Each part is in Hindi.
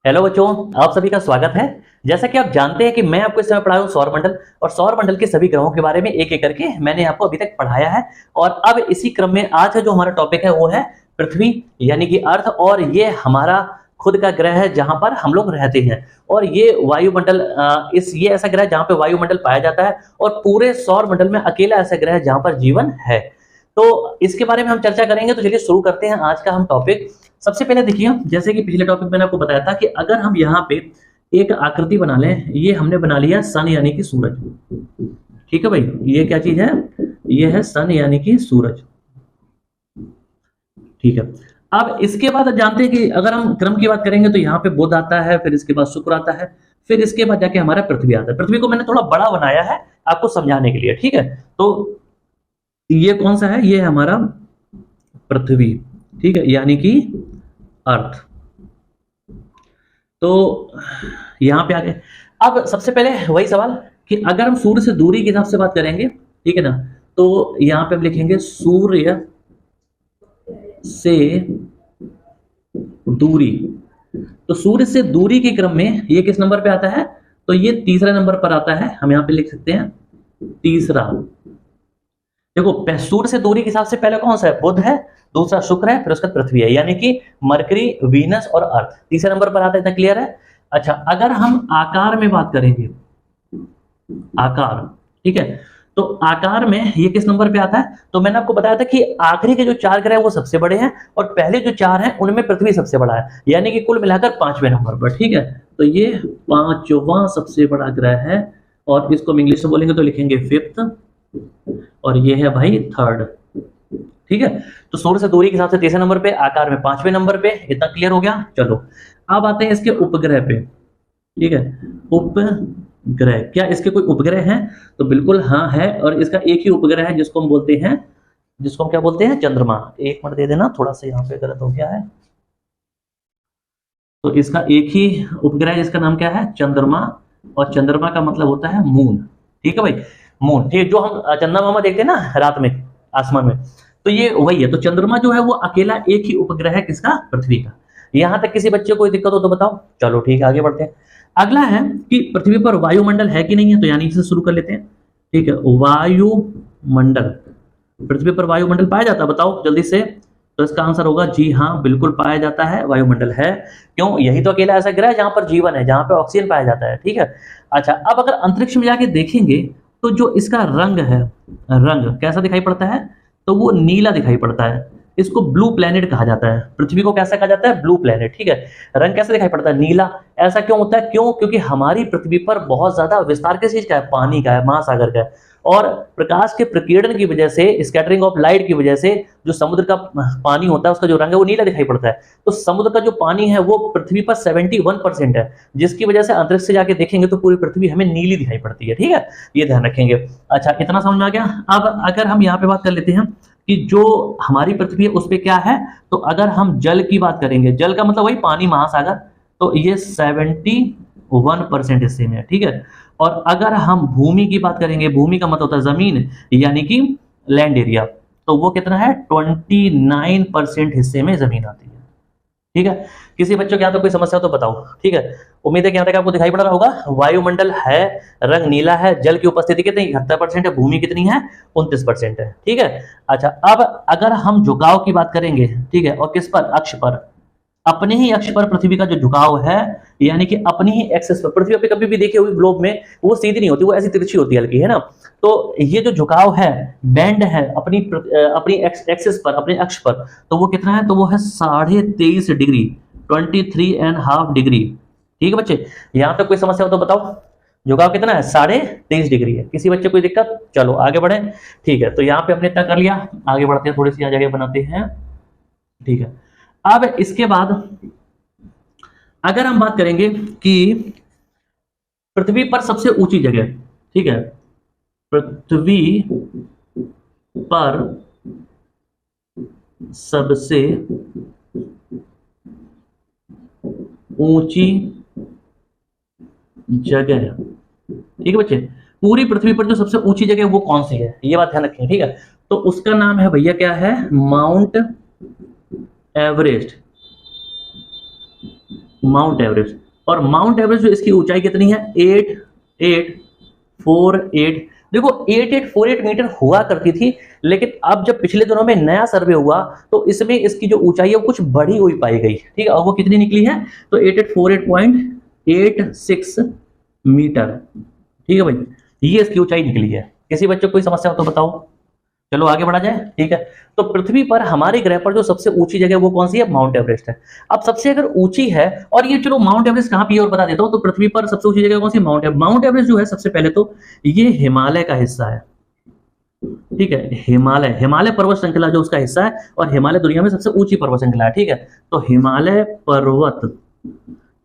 हेलो बच्चों, आप सभी का स्वागत है। जैसा कि आप जानते हैं कि मैं आपको इस समय पढ़ा हूं सौरमंडल, और सौरमंडल के सभी ग्रहों के बारे में एक एक करके मैंने आपको अभी तक पढ़ाया है। और अब इसी क्रम में आज का जो हमारा टॉपिक है वो है पृथ्वी यानी कि अर्थ। और ये हमारा खुद का ग्रह है जहां पर हम लोग रहते हैं। और ये वायुमंडल ये ऐसा ग्रह है जहां पर वायुमंडल पाया जाता है, और पूरे सौरमंडल में अकेला ऐसा ग्रह है जहां पर जीवन है। तो इसके बारे में हम चर्चा करेंगे। तो चलिए शुरू करते हैं आज का हम टॉपिक। सबसे पहले देखिए, जैसे कि पिछले टॉपिक मैंने आपको बताया था कि अगर हम यहाँ पे एक आकृति बना लें, ये हमने बना लिया सन यानी कि सूरज। ठीक है भाई, ये क्या चीज है? ये है सन यानी कि सूरज। ठीक है। अब इसके बाद जानते हैं कि अगर हम क्रम की बात करेंगे तो यहाँ पे बुध आता है, फिर इसके बाद शुक्र आता है, फिर इसके बाद जाके हमारा पृथ्वी आता है। पृथ्वी को मैंने थोड़ा बड़ा बनाया है आपको समझाने के लिए। ठीक है, तो ये कौन सा है? ये है हमारा पृथ्वी। ठीक है, यानी कि अर्थ। तो यहां पे आ गए। अब सबसे पहले वही सवाल कि अगर हम सूर्य से दूरी के हिसाब से बात करेंगे, ठीक है ना, तो यहां पे हम लिखेंगे सूर्य से दूरी। तो सूर्य से दूरी के क्रम में ये किस नंबर पे आता है? तो ये तीसरा नंबर पर आता है। हम यहां पे लिख सकते हैं तीसरा। देखो, सूर्य से दूरी के हिसाब से पहले कौन सा है? बुध है, दूसरा शुक्र है, फिर उसका पृथ्वी है, यानी कि मरकरी, वीनस और अर्थ तीसरे नंबर पर आता है। इतना क्लियर है? अच्छा, अगर हम आकार में बात करेंगे, आकार, ठीक है, तो आकार में ये किस नंबर पे आता है? तो मैंने आपको बताया था कि आखिरी के जो 4 ग्रह हैं वो सबसे बड़े हैं, और पहले जो 4 हैं उनमें पृथ्वी सबसे बड़ा है, यानी कि कुल मिलाकर 5वें नंबर पर। ठीक है, तो ये 5वां सबसे बड़ा ग्रह है, और इसको हम इंग्लिश में बोलेंगे तो लिखेंगे 5th, और ये है भाई 3rd। ठीक है, तो सूर्य से दूरी के हिसाब से तीसरे नंबर पे, आकार में 5वें नंबर पे। इतना क्लियर हो गया? चलो अब आते हैं इसके उपग्रह पे। ठीक है, उपग्रह, क्या इसके कोई उपग्रह हैं? तो बिल्कुल हाँ है, और इसका एक ही उपग्रह है जिसको हम बोलते हैं, जिसको हम क्या बोलते हैं? चंद्रमा। एक मिनट दे देना, थोड़ा सा यहाँ पे गलत हो गया है। तो इसका एक ही उपग्रह है जिसका नाम क्या है? चंद्रमा। और चंद्रमा का मतलब होता है मून। ठीक है भाई, मून। ठीक है, जो हम चंदा मामा देखते हैं ना रात में आसमान में, तो ये वही है। तो चंद्रमा जो है वो अकेला एक ही उपग्रह है किसका? पृथ्वी का। यहां तक किसी बच्चे को कोई दिक्कत हो तो बताओ। चलो ठीक है, आगे बढ़ते हैं। अगला है कि पृथ्वी पर वायुमंडल है कि नहीं है, तो यानी इसे शुरू कर लेते हैं। ठीक है, वायुमंडल, पृथ्वी पर वायुमंडल पाया जाता है? बताओ जल्दी से। तो इसका आंसर होगा जी हाँ, बिल्कुल पाया जाता है, वायुमंडल है। क्यों? यही तो अकेला ऐसा ग्रह है जहां पर जीवन है, जहां पर ऑक्सीजन पाया जाता है। ठीक है। अच्छा, अब अगर अंतरिक्ष में जाके देखेंगे तो जो इसका रंग है, रंग कैसा दिखाई पड़ता है? तो वो नीला दिखाई पड़ता है। इसको ब्लू प्लेनेट कहा जाता है। पृथ्वी को कैसा कहा जाता है? Blue planet. ठीक है, रंग कैसे दिखाई पड़ता है? नीला। ऐसा क्यों होता है? क्यों? क्योंकि हमारी पृथ्वी पर बहुत ज्यादा विस्तार किस चीज का है? पानी का है, महासागर का है। और प्रकाश के प्रकीर्णन की वजह से, स्कैटरिंग ऑफ लाइट की वजह से, जो समुद्र का पानी होता है उसका जो रंग है वो नीला दिखाई पड़ता है। तो समुद्र का जो पानी है वो पृथ्वी पर 71% है, जिसकी वजह से अंतरिक्ष से जाके देखेंगे तो पूरी पृथ्वी हमें नीली दिखाई पड़ती है। ठीक है, ये ध्यान रखेंगे। अच्छा, इतना समझ में आ गया। अब अगर हम यहाँ पे बात कर लेते हैं कि जो हमारी पृथ्वी है उस पर क्या है, तो अगर हम जल की बात करेंगे, जल का मतलब वही पानी, महासागर, तो ये 71% हिस्से में है। ठीक है, और अगर हम भूमि की बात करेंगे, भूमि का मतलब होता है जमीन, यानी कि लैंड एरिया, तो वो कितना है? 29% हिस्से में जमीन आती है। ठीक है, किसी बच्चों के यहाँ तो कोई समस्या तो बताओ। ठीक है, उम्मीद है कि यहाँ तक आपको दिखाई पड़ रहा होगा। वायुमंडल है, रंग नीला है, जल की उपस्थिति कितनी? 71% है, भूमि कितनी है? 29% है। ठीक है। अच्छा, अब अगर हम झुकाव की बात करेंगे, ठीक है, और किस पर? अक्ष पर, अपने ही अक्ष पर पृथ्वी का जो झुकाव है, यानी कि अपनी ही एक्सिस पर। पृथ्वी पे कभी भी देखी होगी ग्लोब में, वो सीधी नहीं होती, वो ऐसी तिरछी होती है, हल्की, है ना। तो ये जो झुकाव है, बैंड है अपनी अपनी एक्सिस पर, अपने अक्ष पर, तो वो कितना है? तो वो है 23.5 डिग्री, 23.5 डिग्री। ठीक है बच्चे, यहां तक कोई समस्या हो तो बताओ। झुकाव कितना है? 23.5 डिग्री है। किसी बच्चे कोई दिक्कत? चलो आगे बढ़े। ठीक है, तो यहाँ पे हमने इतना कर लिया, आगे बढ़ते हैं, थोड़ी सी जगह बनाते हैं। ठीक है, अब इसके बाद अगर हम बात करेंगे कि पृथ्वी पर सबसे ऊंची जगह, ठीक है, पृथ्वी पर सबसे ऊंची जगह, ठीक है बच्चे, पूरी पृथ्वी पर जो सबसे ऊंची जगह वो कौन सी है, ये बात ध्यान रखें। ठीक है, तो उसका नाम है भैया, क्या है? Mount Everest. Mount Everest. और माउंट एवरेस्ट जो इसकी ऊंचाई कितनी है 8848। देखो 8848 मीटर हुआ करती थी, लेकिन अब जब पिछले दिनों में नया सर्वे हुआ तो इसमें इसकी जो ऊंचाई है वो कुछ बढ़ी हुई पाई गई। ठीक है, और वो कितनी निकली है तो 8848.86 मीटर। ठीक है भाई, ये इसकी ऊंचाई निकली है। किसी बच्चे को कोई समस्या हो तो बताओ। चलो आगे बढ़ा जाए। ठीक है, तो पृथ्वी पर हमारे ग्रह पर जो सबसे ऊंची जगह वो कौन सी है माउंट एवरेस्ट है। अब सबसे अगर ऊंची है, और ये चलो माउंट एवरेस्ट कहां पे है और बता देता हूं, तो पृथ्वी पर सबसे ऊंची जगह कौन सी माउंट एवरेस्ट। माउंट एवरेस्ट जो है सबसे पहले तो ये हिमालय का हिस्सा है। ठीक है, हिमालय पर्वत श्रृंखला जो उसका हिस्सा है, और हिमालय दुनिया में सबसे ऊंची पर्वत श्रृंखला है। ठीक है, तो हिमालय पर्वत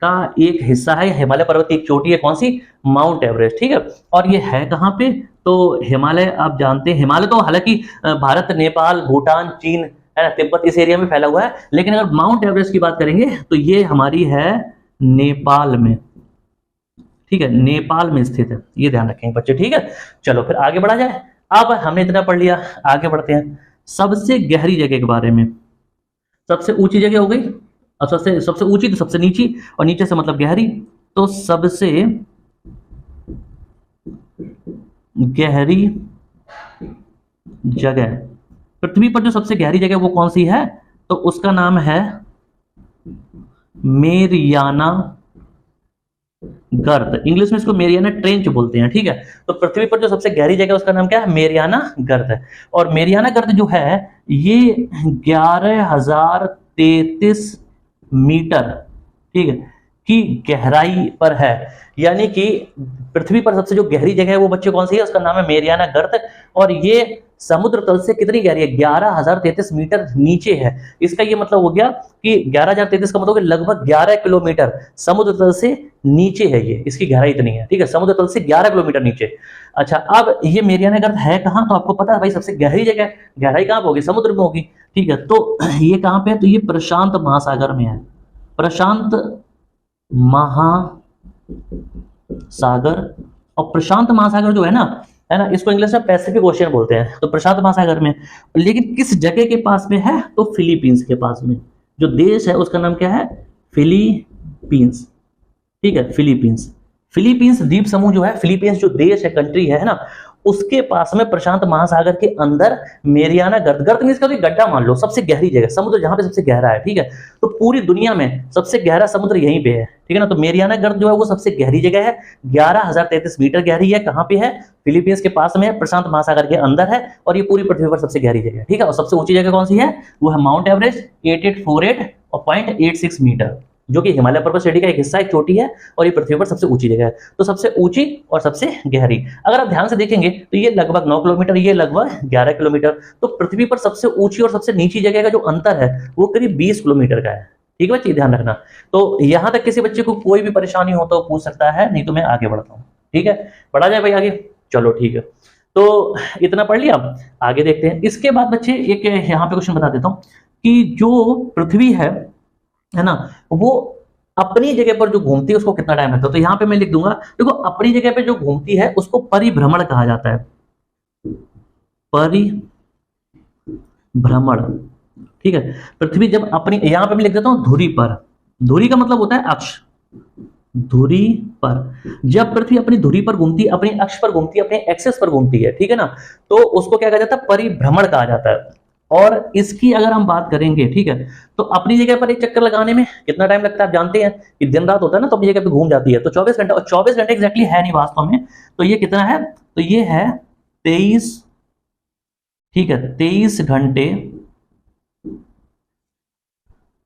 का एक हिस्सा है, हिमालय पर्वत की एक चोटी है कौन सी माउंट एवरेस्ट। ठीक है, और ये है कहां पे तो हिमालय आप जानते हैं, हिमालय तो हालांकि भारत, नेपाल, भूटान, चीन है ना, तिब्बत इस एरिया में फैला हुआ है, लेकिन अगर माउंट एवरेस्ट की बात करेंगे तो ये हमारी है नेपाल में। ठीक है, नेपाल में स्थित है, ये ध्यान रखेंगे बच्चे। ठीक है, चलो फिर आगे बढ़ा जाए। अब हमने इतना पढ़ लिया, आगे बढ़ते हैं सबसे गहरी जगह के बारे में। सबसे ऊंची जगह हो गई, और सबसे ऊंची तो सबसे नीची, और नीचे से मतलब गहरी। तो सबसे गहरी जगह पृथ्वी पर जो सबसे गहरी जगह वो कौन सी है तो उसका नाम है मेरियाना गर्त। इंग्लिश में इसको मेरियाना ट्रेंच बोलते हैं। ठीक है, तो पृथ्वी पर जो सबसे गहरी जगह उसका नाम क्या है मेरियाना गर्त है। और मेरियाना गर्त जो है ये 11,033 मीटर, ठीक है, की गहराई पर है। यानी कि पृथ्वी पर सबसे जो गहरी जगह है वो बच्चे कौन सी है, उसका नाम है मेरियाना गर्त। और ये समुद्र तल से कितनी गहरी है 11,033 मीटर नीचे है। इसका ये मतलब हो गया कि 11,033 का मतलब लगभग 11 किलोमीटर समुद्र तल से नीचे है। ये इसकी गहराई इतनी है। ठीक है, समुद्र तल से 11 किलोमीटर नीचे। अच्छा, अब ये मेरियाना गर्त है कहां तो आपको पता है भाई, सबसे गहरी जगह गहराई कहां पर होगी समुद्र में होगी। ठीक है, तो ये कहां पे है तो ये प्रशांत महासागर में है। प्रशांत महासागर, और प्रशांत महासागर जो है ना इसको इंग्लिश में पैसिफिक ओशियन बोलते हैं। तो प्रशांत महासागर में, लेकिन किस जगह के पास में है तो फिलीपींस के पास में। जो देश है उसका नाम क्या है फिलीपींस। ठीक है, फिलीपींस द्वीप समूह जो है, फिलीपींस जो देश है कंट्री है ना, उसके पास में प्रशांत महासागर के अंदर मेरियाना गर्त मींस का तो गड्ढा मान लो, सबसे गहरी जगह समुद्र जहां पे सबसे गहरा है। ठीक है, तो पूरी दुनिया में सबसे गहरा समुद्र यहीं पे है। ठीक है ना, तो मेरियाना गर्त जो है वो सबसे गहरी जगह है, 11,033 मीटर गहरी है। कहां पे है फिलीपींस के पास में है, प्रशांत महासागर के अंदर है, और ये पूरी पृथ्वी पर सबसे गहरी जगह है। ठीक है, और सबसे ऊंची जगह कौन सी है वो है माउंट एवरेस्ट 8848.86 मीटर, जो कि हिमालय पर्वत श्रेणी का एक हिस्सा, एक चोटी है, और ये पृथ्वी पर सबसे ऊंची जगह है। तो सबसे ऊंची और सबसे गहरी अगर आप ध्यान से देखेंगे तो ये लगभग 9 किलोमीटर, ये लगभग 11 किलोमीटर। तो पृथ्वी पर सबसे ऊंची और सबसे नीची जगह का जो अंतर है वो करीब 20 किलोमीटर का है। ठीक है बच्चे, ध्यान रखना। तो यहां तक किसी बच्चे को कोई भी परेशानी हो तो पूछ सकता है, नहीं तो मैं आगे बढ़ता हूं। ठीक है, बढ़ा जाए भाई आगे। चलो ठीक है, तो इतना पढ़ लिया, आगे देखते हैं। इसके बाद बच्चे एक यहाँ पे क्वेश्चन बता देता हूं कि जो पृथ्वी है ना, वो अपनी जगह पर जो घूमती है उसको कितना टाइम लगता है। तो यहां पे मैं लिख दूंगा, देखो अपनी जगह पे जो घूमती है उसको परिभ्रमण कहा जाता है, परिभ्रमण। ठीक है, पृथ्वी जब अपनी, यहां पे मैं लिख देता हूं धुरी पर। धुरी का मतलब होता है अक्ष, धुरी पर। जब पृथ्वी अपनी धुरी पर घूमती है, अपनी अक्ष पर घूमती है, अपने एक्सेस पर घूमती है, ठीक है ना, तो उसको क्या कहा जाता है परिभ्रमण कहा जाता है। और इसकी अगर हम बात करेंगे, ठीक है, तो अपनी जगह पर एक चक्कर लगाने में कितना टाइम लगता है आप जानते हैं कि दिन रात होता है ना, तो अपनी जगह पे घूम जाती है तो 24 घंटे, और 24 घंटे एग्जैक्टली है नहीं वास्तव में। तो ये कितना है तो ये है 23, ठीक है, 23 घंटे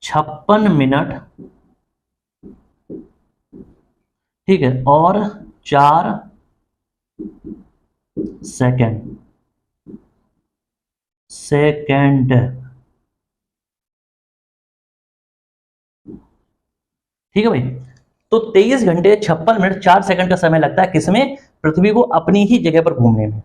56 मिनट, ठीक है, और 4 सेकंड। ठीक है भाई, तो 23 घंटे 56 मिनट 4 सेकंड का समय लगता है किसमें, पृथ्वी को अपनी ही जगह पर घूमने में।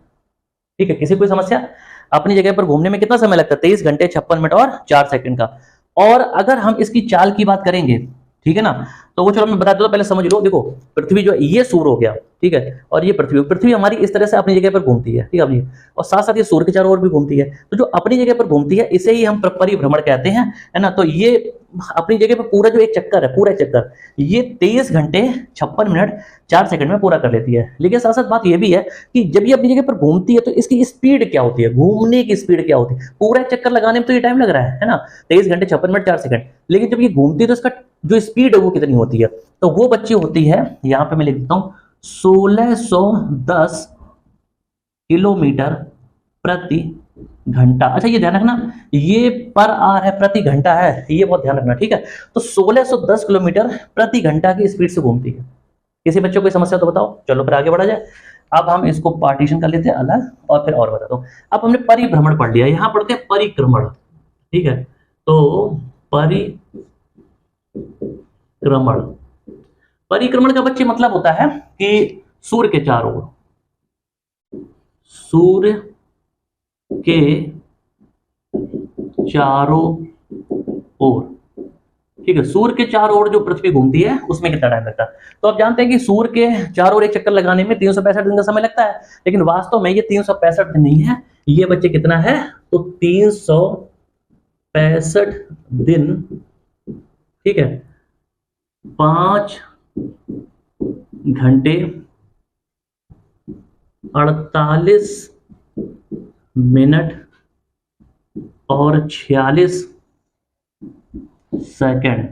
ठीक है, किसी कोई समस्या, अपनी जगह पर घूमने में कितना समय लगता है 23 घंटे 56 मिनट और 4 सेकंड का। और अगर हम इसकी चाल की बात करेंगे, ठीक है ना, तो वो चलो मैं बता देता हूं, पहले समझ लो। देखो पृथ्वी जो ये सूर्य हो गया, ठीक है, और ये पृथ्वी, पृथ्वी हमारी इस तरह से अपनी जगह पर घूमती है, ठीक है अपनी, और साथ साथ ये सूर्य के चारों ओर भी घूमती है। तो जो अपनी जगह पर घूमती है इसे ही हम परिभ्रमण कहते हैं, है ना। तो ये अपनी जगह पर पूरा जो एक चक्कर है, पूरा चक्कर ये 23 घंटे 56 मिनट 4 सेकंड में पूरा कर लेती है। लेकिन साथ साथ बात ये भी है कि जब ये अपनी जगह पर घूमती है तो इसकी स्पीड क्या होती है, घूमने की स्पीड क्या होती है। पूरा चक्कर लगाने में तो ये टाइम लग रहा है ना, 23 घंटे 56 मिनट 4 सेकंड, लेकिन जब ये घूमती है तो इसका जो स्पीड है वो कितनी होती है, तो वो बच्ची होती है, यहां पे मैं लिख देता हूं 1610 किलोमीटर प्रति घंटा। अच्छा ये ध्यान रखना, ये पर आवर है, प्रति घंटा है, ये बहुत ध्यान रखना, ठीक है। तो 1610 किलोमीटर प्रति घंटा की स्पीड से घूमती है। किसी बच्चे को कोई समस्या तो बताओ, चलो फिर आगे बढ़ा जाए। अब हम इसको पार्टीशन कर लेते हैं अलग, और फिर और बताता हूं। अब हमने परिभ्रमण पढ़ लिया, यहां पढ़ते हैं परिक्रमण, ठीक है। तो परिक्रमण, परिक्रमण का बच्चे मतलब होता है कि सूर्य के चारों ओर, सूर्य के चारों ओर, ठीक है, सूर्य के चारों ओर जो पृथ्वी घूमती है उसमें कितना टाइम लगता है। तो आप जानते हैं कि सूर्य के चारों ओर एक चक्कर लगाने में 365 दिन का समय लगता है, लेकिन वास्तव में ये 365 दिन नहीं है, ये बच्चे कितना है, तो 365 दिन, ठीक है, 5 घंटे 48 मिनट और 46 सेकंड,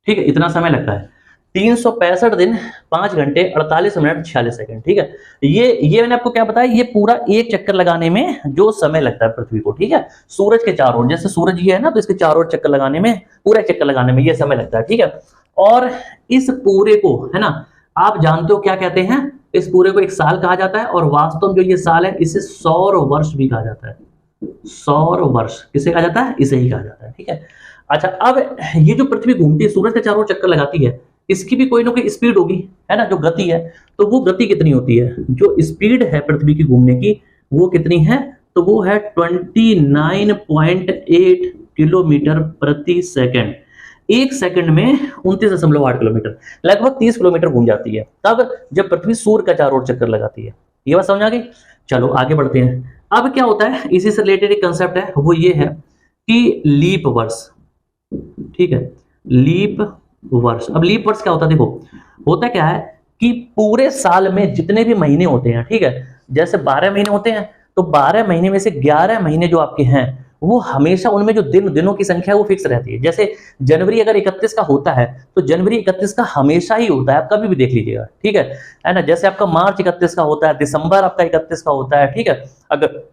ठीक है, इतना समय लगता है। 365 दिन 5 घंटे 48 मिनट 46 सेकंड, ठीक है। ये मैंने आपको क्या बताया, ये पूरा एक चक्कर लगाने में जो समय लगता है पृथ्वी को, ठीक है, सूरज के चारों ओर, जैसे सूरज ये है ना, तो इसके चारों ओर चक्कर लगाने में, पूरा चक्कर लगाने में ये समय लगता है, ठीक है। और इस पूरे को, है ना, आप जानते हो क्या कहते हैं, इस पूरे को एक साल कहा जाता है, और वास्तव में जो ये साल है इसे सौर वर्ष भी कहा जाता है। सौर वर्ष किसे कहा जाता है, इसे ही कहा जाता है, ठीक है। अच्छा, अब ये जो पृथ्वी घूमती है, सूरज के चारों ओर चक्कर लगाती है, इसकी भी कोई ना कोई स्पीड होगी, है ना, जो गति है। तो वो गति कितनी होती है, जो स्पीड है पृथ्वी की घूमने की, वो कितनी है, तो वो है 29.8 किलोमीटर प्रति सेकंड। एक सेकंड में 29.8 किलोमीटर, लगभग 30 किलोमीटर घूम जाती है, तब जब पृथ्वी सूर्य का चारों ओर चक्कर लगाती है। ये बात समझ आ गई। चलो आगे बढ़ते हैं। अब क्या होता है, इसी से रिलेटेड एक कंसेप्ट है, वो ये है कि लीप वर्ष, ठीक है, लीप वर्ष। अब लीप वर्ष क्या होता है, देखो होता क्या है कि पूरे साल में जितने भी महीने होते हैं, ठीक है, जैसे 12 महीने होते हैं, तो 12 महीने में से 11 महीने जो आपके हैं वो हमेशा उनमें जो दिनों की संख्या है वो फिक्स रहती है। जैसे जनवरी अगर 31 का होता है तो जनवरी 31 का हमेशा ही होता है, आप कभी भी देख लीजिएगा, ठीक है ना। जैसे आपका मार्च 31 का होता है, दिसंबर आपका 31 का होता है, ठीक है।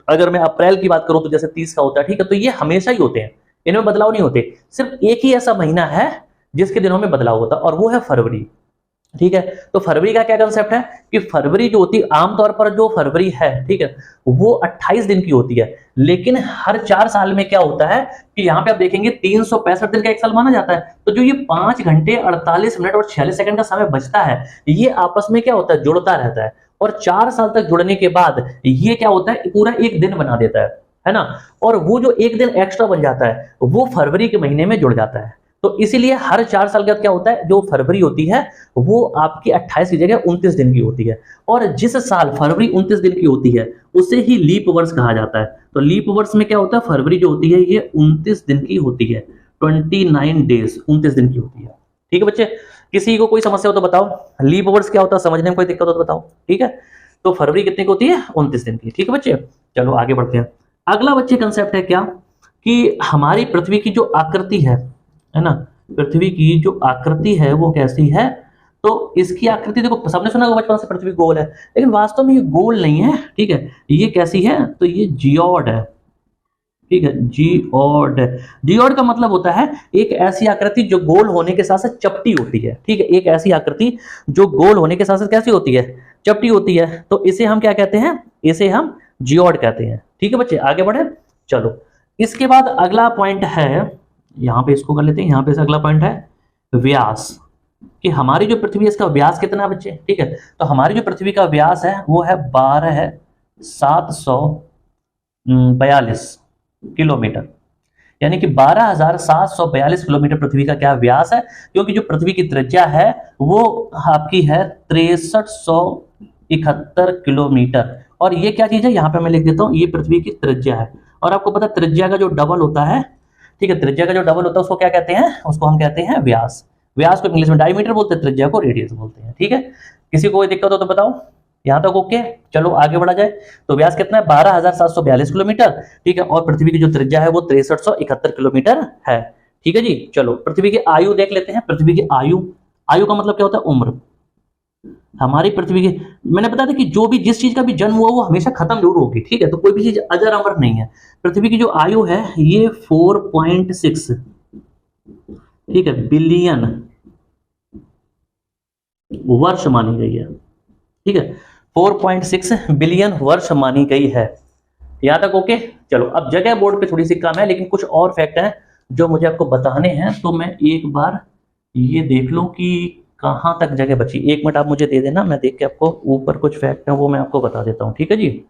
अगर मैं अप्रैल की बात करूं तो जैसे 30 का होता है, ठीक है। तो ये हमेशा ही होते हैं, इनमें बदलाव नहीं होते। सिर्फ एक ही ऐसा महीना है जिसके दिनों में बदलाव होता है, और वो है फरवरी, ठीक है। तो फरवरी का क्या कंसेप्ट है कि फरवरी जो होती है, आमतौर पर जो फरवरी है, ठीक है, वो 28 दिन की होती है। लेकिन हर 4 साल में क्या होता है कि यहाँ पे आप देखेंगे 365 दिन का एक साल माना जाता है। तो जो ये 5 घंटे 48 मिनट और 46 सेकंड का समय बचता है, ये आपस में क्या होता है, जुड़ता रहता है, और 4 साल तक जुड़ने के बाद ये क्या होता है, पूरा एक दिन बना देता है ना। और वो जो एक दिन एक्स्ट्रा बन जाता है वो फरवरी के महीने में जुड़ जाता है। तो इसीलिए हर 4 साल के बाद क्या होता है, जो फरवरी होती है वो आपकी 28 की जगह 29 दिन की होती है, और जिस साल फरवरी 29 दिन की होती है उसे ही लीप वर्ष कहा जाता है। तो लीप वर्ष में क्या होता है, फरवरी जो होती है ये 29 दिन की होती है, 29 डेज 29 दिन की होती है, ठीक है बच्चे। किसी को कोई समस्या हो तो बताओ, लीप वर्ष क्या होता है, समझने में कोई दिक्कत हो तो बताओ, ठीक है। तो फरवरी कितने की होती है, 29 दिन की, ठीक है बच्चे। चलो आगे बढ़ते हैं। अगला बच्चे कंसेप्ट है क्या कि हमारी पृथ्वी की जो आकृति है ना, पृथ्वी की जो आकृति है वो कैसी है। तो इसकी आकृति देखो, सबने सुना होगा बचपन से पृथ्वी गोल है, लेकिन वास्तव में ये गोल नहीं है, ठीक है। ये कैसी है, तो ये जियोड है, ठीक है, जियोड। जियोड का मतलब होता है एक ऐसी आकृति जो गोल होने के साथ साथ चपटी होती है, ठीक है। एक ऐसी आकृति जो गोल होने के साथ साथ कैसी होती है, चपटी होती है। तो इसे हम क्या कहते हैं, इसे हम जियोड कहते हैं, ठीक है बच्चे। आगे बढ़े, चलो इसके बाद अगला पॉइंट है, यहां पे इसको कर लेते हैं, यहां पे अगला पॉइंट है व्यास, कि हमारी जो पृथ्वी है इसका व्यास कितना है बच्चे, ठीक है। तो हमारी जो पृथ्वी का व्यास है वो है 12,742 किलोमीटर। यानी कि 12,742 किलोमीटर पृथ्वी का क्या व्यास है, क्योंकि जो पृथ्वी की त्रिज्या है वो आपकी है 6371 किलोमीटर। और ये क्या चीज है, यहाँ पे मैं लिख देता हूँ, ये पृथ्वी की त्रिज्या है। और आपको पता है त्रिज्या का जो डबल होता है, ठीक है, त्रिज्या का जो डबल होता है उसको क्या कहते हैं, उसको हम कहते हैं व्यास। व्यास को इंग्लिश में डायमीटर बोलते हैं, त्रिज्या को रेडियस बोलते हैं। ठीक है, किसी को कोई दिक्कत हो तो बताओ, यहां तक ओके। चलो आगे बढ़ा जाए। तो व्यास कितना है, 12,742 किलोमीटर। ठीक है, और पृथ्वी की जो त्रिज्या है वो 6371 किलोमीटर है। ठीक है जी, चलो पृथ्वी की आयु देख लेते हैं। पृथ्वी की आयु, आयु का मतलब क्या होता है, उम्र। हमारी पृथ्वी की, मैंने बताया था कि जो भी जिस चीज का भी जन्म हुआ वो हमेशा खत्म जरूर होगी। ठीक है, तो कोई भी चीज अजर अमर नहीं है। पृथ्वी की जो आयु है ये 4.6, ठीक है, बिलियन वर्ष मानी गई है। ठीक है, 4.6 बिलियन वर्ष मानी गई है। यहां तक ओके। चलो अब जगह बोर्ड पे थोड़ी सी कम है, लेकिन कुछ और फैक्ट हैं जो मुझे आपको बताने हैं। तो मैं एक बार ये देख लूं कि कहां तक जगह बची। 1 मिनट आप मुझे दे देना, मैं देख के आपको ऊपर कुछ फैक्ट है वो मैं आपको बता देता हूं। ठीक है जी,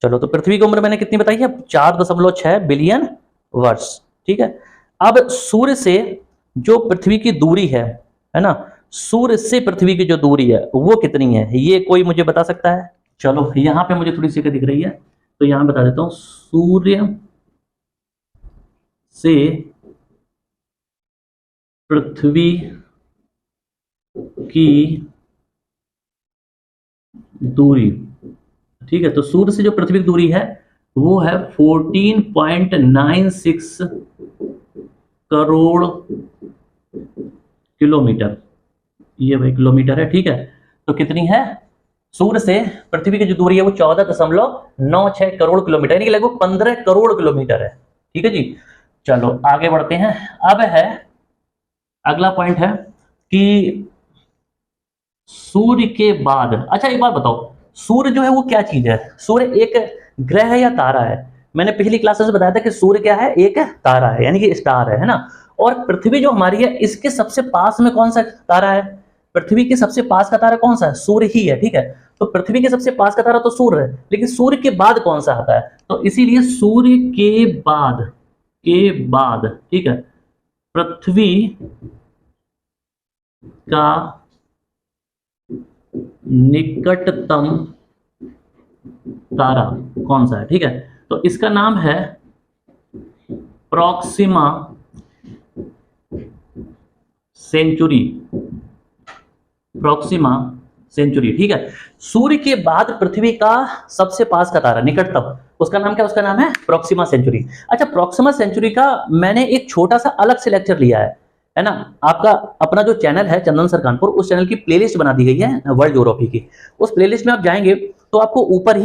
चलो तो पृथ्वी की उम्र मैंने कितनी बताई है, 4.6 बिलियन वर्ष। ठीक है, अब सूर्य से जो पृथ्वी की दूरी है ना, सूर्य से पृथ्वी की जो दूरी है वो कितनी है, ये कोई मुझे बता सकता है। चलो यहां पे मुझे थोड़ी सी दिख रही है, तो यहां बता देता हूं। सूर्य से पृथ्वी की दूरी, ठीक है, तो सूर्य से जो पृथ्वी की दूरी है वो है 14.96 करोड़ किलोमीटर। ये भाई किलोमीटर है। ठीक है, तो कितनी है, सूर्य से पृथ्वी की जो दूरी है वो 14.96 करोड़ किलोमीटर, यानी कि लगभग 15 करोड़ किलोमीटर है। ठीक है जी, चलो आगे बढ़ते हैं। अब है अगला पॉइंट है कि सूर्य के बाद, अच्छा एक बात बताओ, सूर्य जो है वो क्या चीज है, सूर्य एक ग्रह है या तारा है। मैंने पिछली क्लासेस में बताया था कि सूर्य क्या है, एक तारा है, यानी कि स्टार है ना। और पृथ्वी जो हमारी है इसके सबसे पास में कौन सा तारा है, पृथ्वी के सबसे पास का तारा कौन सा है, सूर्य ही है। ठीक है, तो पृथ्वी के सबसे पास का तारा तो सूर्य है, लेकिन सूर्य के बाद कौन सा आता है, तो इसीलिए सूर्य के बाद, ठीक है, पृथ्वी का निकटतम तारा कौन सा है। ठीक है, तो इसका नाम है प्रॉक्सिमा सेंचुरी, प्रॉक्सिमा सेंचुरी। ठीक है, सूर्य के बाद पृथ्वी का सबसे पास का तारा निकटतम, उसका नाम क्या, उसका नाम है प्रॉक्सिमा सेंचुरी। अच्छा, प्रॉक्सिमा सेंचुरी का मैंने एक छोटा सा अलग से लेक्चर लिया है ना। आपका अपना जो चैनल है चंदन सर कानपुर, उस चैनल की प्लेलिस्ट बना दी गई है वर्ल्ड ज्योग्राफी की। उस प्लेलिस्ट में आप जाएंगे तो आपको ऊपर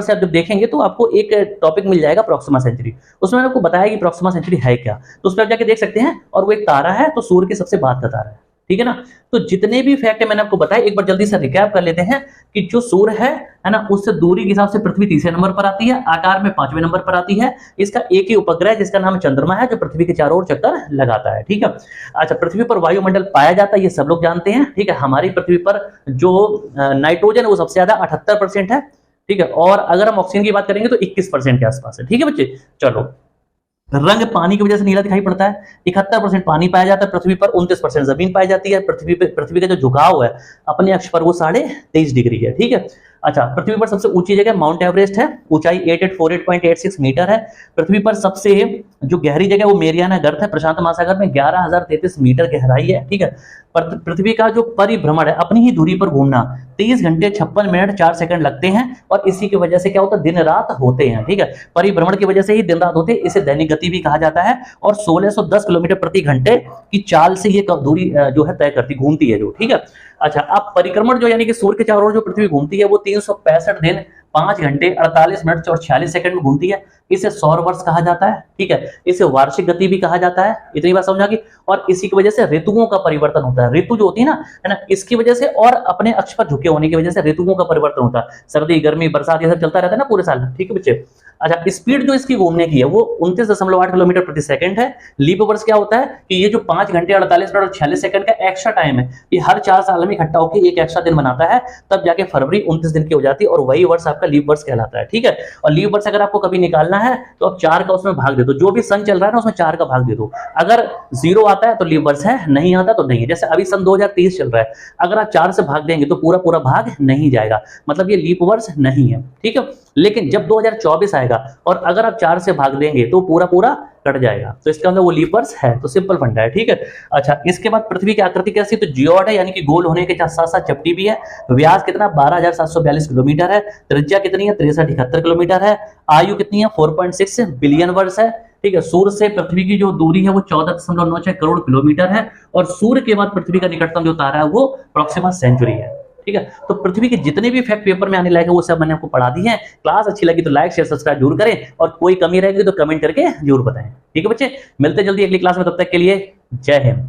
से आप जब देखेंगे तो आपको एक टॉपिक मिल जाएगा प्रॉक्सिमा सेंचुरी। उसमें मैंने आपको बताया कि प्रॉक्सिमा सेंचुरी है क्या, तो उस पर आप जाके देख सकते हैं। और वो एक तारा है, तो सूर्य के सबसे बाद का तारा है। ठीक है ना, तो जितने भी फैक्ट है मैंने आपको बताया, एक बार जल्दी से रिकैप कर लेते हैं कि जो सूर्य है ना, उससे दूरी के हिसाब से पृथ्वी तीसरे नंबर पर आती है, आकार में 5वें नंबर पर आती है। इसका एक ही उपग्रह जिसका नाम चंद्रमा है, जो पृथ्वी के चारों ओर चक्कर लगाता है। ठीक है, अच्छा, पृथ्वी पर वायुमंडल पाया जाता है, ये सब लोग जानते हैं। ठीक है, हमारी पृथ्वी पर जो नाइट्रोजन है वो सबसे ज्यादा 78% है। ठीक है, और अगर हम ऑक्सीजन की बात करेंगे तो 21% के आसपास है। ठीक है बच्चे, चलो रंग पानी की वजह से नीला दिखाई पड़ता है। 71% पानी पाया जाता है पृथ्वी पर, 29% जमीन पाई जाती है। पृथ्वी का जो झुकाव है अपने अक्ष पर वो 23.5 डिग्री है। ठीक है, अच्छा, पृथ्वी पर सबसे ऊंची जगह माउंट एवरेस्ट है, ऊंचाई 8848.86 मीटर है। पृथ्वी पर सबसे जो गहरी जगह वो मेरियाना गर्त है, प्रशांत महासागर में 11,033 मीटर गहराई है। ठीक है, पृथ्वी का जो परिभ्रमण है, अपनी ही दूरी पर घूमना, 30 घंटे 56 मिनट 4 सेकंड लगते हैं। और इसी की वजह से क्या होता है, दिन रात होते हैं। ठीक है, परिभ्रमण की वजह से ही दिन रात होते हैं, इसे दैनिक गति भी कहा जाता है। और 1610 किलोमीटर प्रति घंटे की चाल से ये दूरी जो है तय करती, घूमती है जो। ठीक है, अच्छा, अब परिक्रमण जो यानी कि सूर्य के चारों ओर जो पृथ्वी घूमती है वो 365 दिन 5 घंटे 48 मिनट और 46 सेकंड में घूमती है। इसे सौर वर्ष कहा जाता है। ठीक है, इसे वार्षिक गति भी कहा जाता है। इतनी बात समझा कि, और इसी की वजह से ऋतुओं का परिवर्तन होता है। ऋतु जो होती है ना, है ना, इसकी वजह से और अपने अक्ष पर झुके होने की वजह से ऋतुओं का परिवर्तन होता है। सर्दी, गर्मी, बरसात ये सब चलता रहता है ना पूरे साल। ठीक है बच्चे, अच्छा, स्पीड जो इसकी घूमने की है वो 29.8 किलोमीटर प्रति सेकंड है। लीप वर्ष क्या होता है कि ये जो 5 घंटे 48 मिनट और 46 सेकंड का एक्स्ट्रा टाइम है, ये हर 4 साल में इकट्ठा होकर एक एक्स्ट्रा दिन बनाता है, तब जाके फरवरी 29 दिन की हो जाती है। और वही वर्ष आपका आपका लीप वर्ष कहलाता है, ठीक है। और लीप वर्ष अगर आपको कभी निकालना है तो आप 4 का उसमें भाग दे दो, जो भी सन चल रहा है ना उसमें 4 का भाग दे दो। अगर 0 आता है तो लीप वर्ष है, नहीं आता तो नहीं है। जैसे अभी सन 2023 चल रहा है, अगर आप 4 से भाग देंगे तो पूरा पूरा भाग नहीं जाएगा, मतलब ये लीप वर्ष नहीं है, ठीक है। लेकिन जब 2024 आएगा और अगर आप 4 से भाग देंगे तो पूरा पूरा कट जाएगा, तो इसका मतलब वो लीप वर्ष है। तो सिंपल फंडा है, ठीक है। अच्छा, इसके बाद पृथ्वी की आकृति कैसी है, तो जियोड है, यानी कि गोल होने के साथ साथ चपटी भी है। व्यास कितना, 12,742 किलोमीटर है। त्रिज्या कितनी है, 6371 किलोमीटर है। आयु कितनी है, 4.6 बिलियन वर्ष है, ठीक है। सूर्य से पृथ्वी की जो दूरी है वो 14.96 करोड़ किलोमीटर है। और सूर्य के बाद पृथ्वी का निकटतम जो तारा है वो प्रोक्सिमा सेंचुरी है, ठीक है। तो पृथ्वी के जितने भी फैक्ट पेपर में आने लायक है वो सब मैंने आपको पढ़ा दी है। क्लास अच्छी लगी तो लाइक शेयर सब्सक्राइब जरूर करें, और कोई कमी रहेगी तो कमेंट करके जरूर बताएं, ठीक है बच्चे। मिलते जल्दी अगली क्लास में, तब तक के लिए जय हिंद।